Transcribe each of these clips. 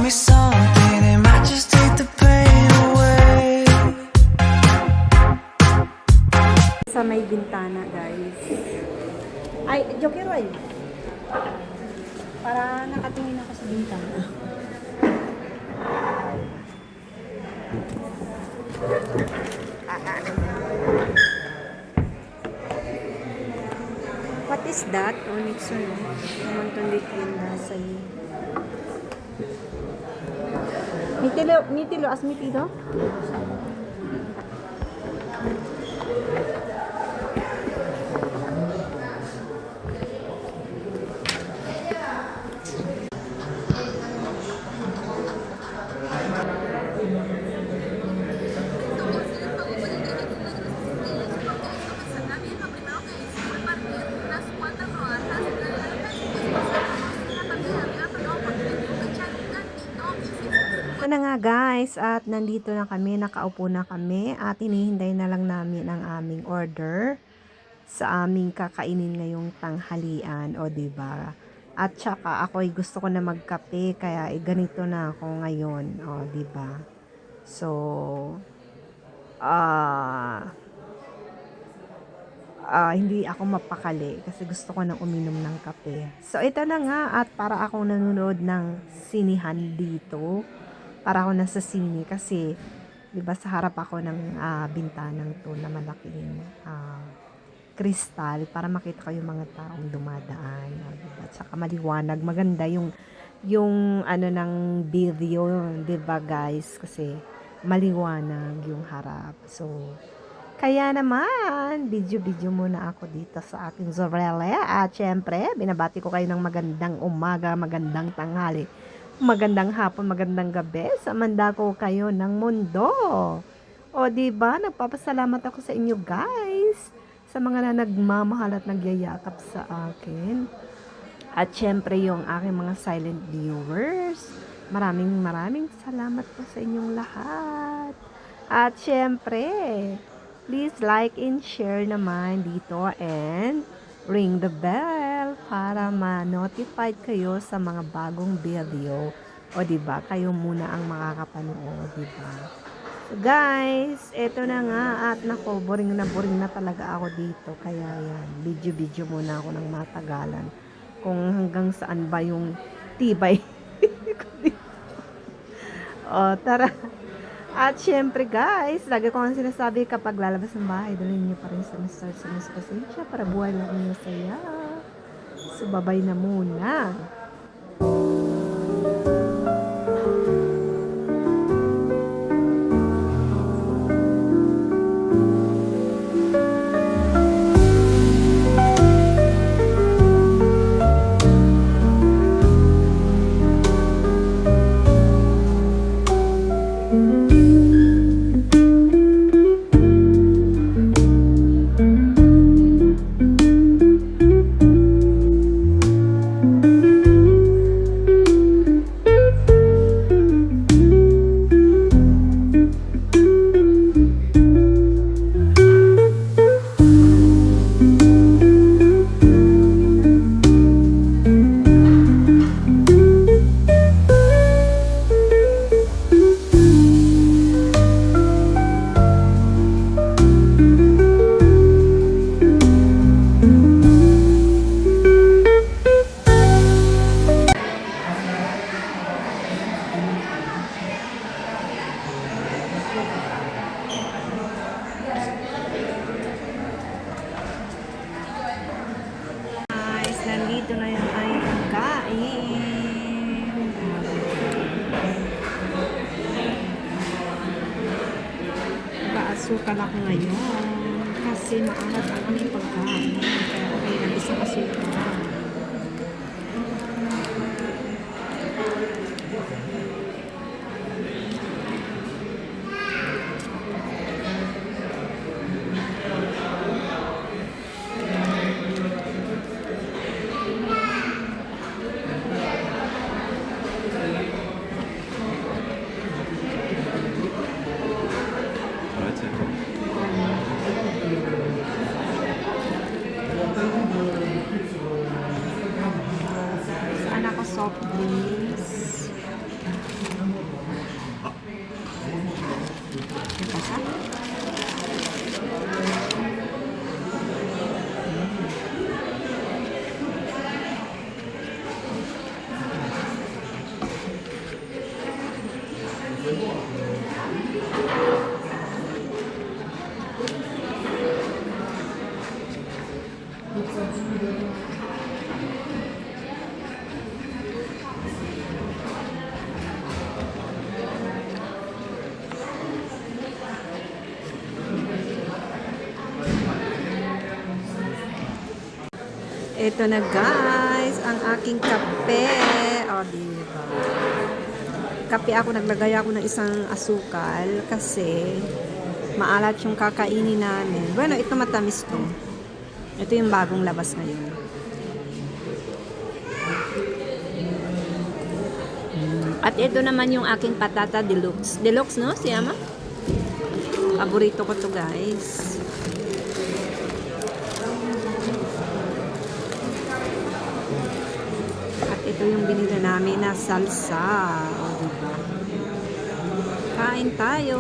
me something, it might just take the pain away. Sa may bintana, guys. Ay, Joker, ay. Para nakatingin ako sa bintana. What is that? Onyx, no? Naman itong liquid na sa'yo. Mitilo, as mitido? Ito na nga guys, at nandito na kami, nakaupo na kami at hinihintay na lang namin ang aming order sa aming kakainin ngayong tanghalian, o diba? At saka ako'y gusto ko na magkape, kaya ganito na ako ngayon, o diba? So, hindi ako mapakali kasi gusto ko nang uminom ng kape. So, ito na nga, at para akong nanonood ng sinihan dito. Para ako nasa sine kasi, di ba, sa harap ako ng bintanang to na malaking kristal para makita ko yung mga taong dumadaan. Diba? At saka maliwanag. Maganda yung ano ng video, di ba guys? Kasi maliwanag yung harap. So, kaya naman, video muna ako dito sa aking Zorelle. At syempre, binabati ko kayo ng magandang umaga, magandang tanghali, magandang hapon, magandang gabi. Samanda ko kayo ng mundo. O diba, nagpapasalamat ako sa inyo guys, sa mga na nagmamahal at nagyayakap sa akin. At syempre yung aking mga silent viewers, maraming salamat po sa inyong lahat. At syempre, please like and share naman dito and ring the bell para ma-notify kayo sa mga bagong video. O diba, kayo muna ang makakapanood, diba? So guys, eto na nga, at nako, boring na talaga ako dito. Kaya yan, video muna ako ng matagalan. Kung hanggang saan ba yung tibay. O, tara. At syempre guys, lagi ko ang sinasabi, kapag lalabas ng bahay, dalhin niyo pa rin sa Mr. Sinis Pasensya para buhay lang niyo saya. So, babay na muna. Nandito na yung aking pagkain. Nag-aasukal ako ngayon kasi maangat ang aming pagkain. Kaya okay lang isang asukal. Saan ako soft drinks? ¿Qué pasa? Ito na guys, ang aking kape. O, diba? Kape ako, naglagay ako ng isang asukal kasi maalat yung kakainin namin. Bueno, ito matamis to. Ito yung bagong labas ngayon. At ito naman yung aking patata deluxe. Deluxe, no? Siyama? Paborito ko to guys. Ito yung binili namin na salsa. O, diba? Kain tayo.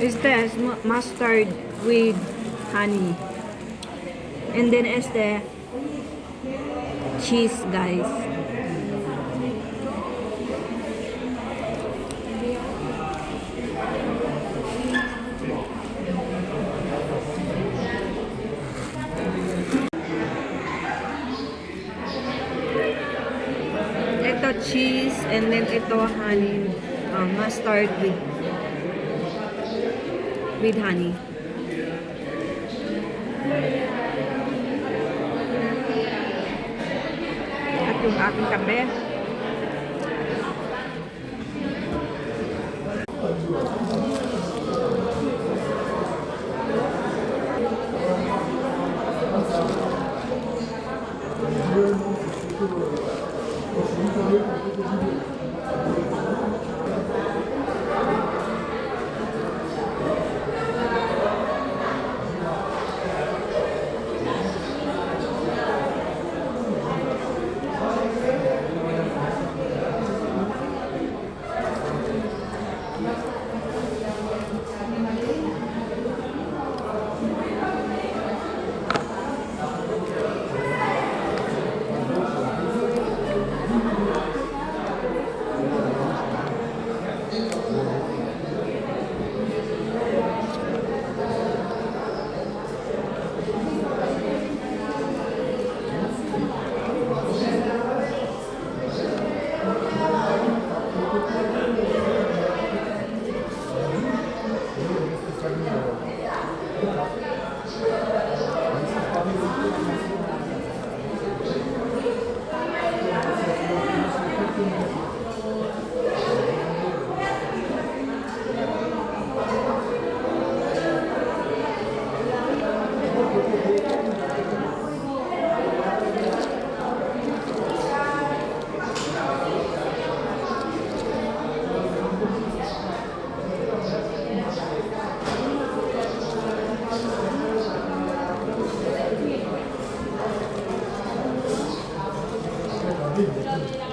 Is the mustard with honey. And then is the cheese, guys. Ito cheese and then ito honey, mustard with honey. At yung aking kape. Good.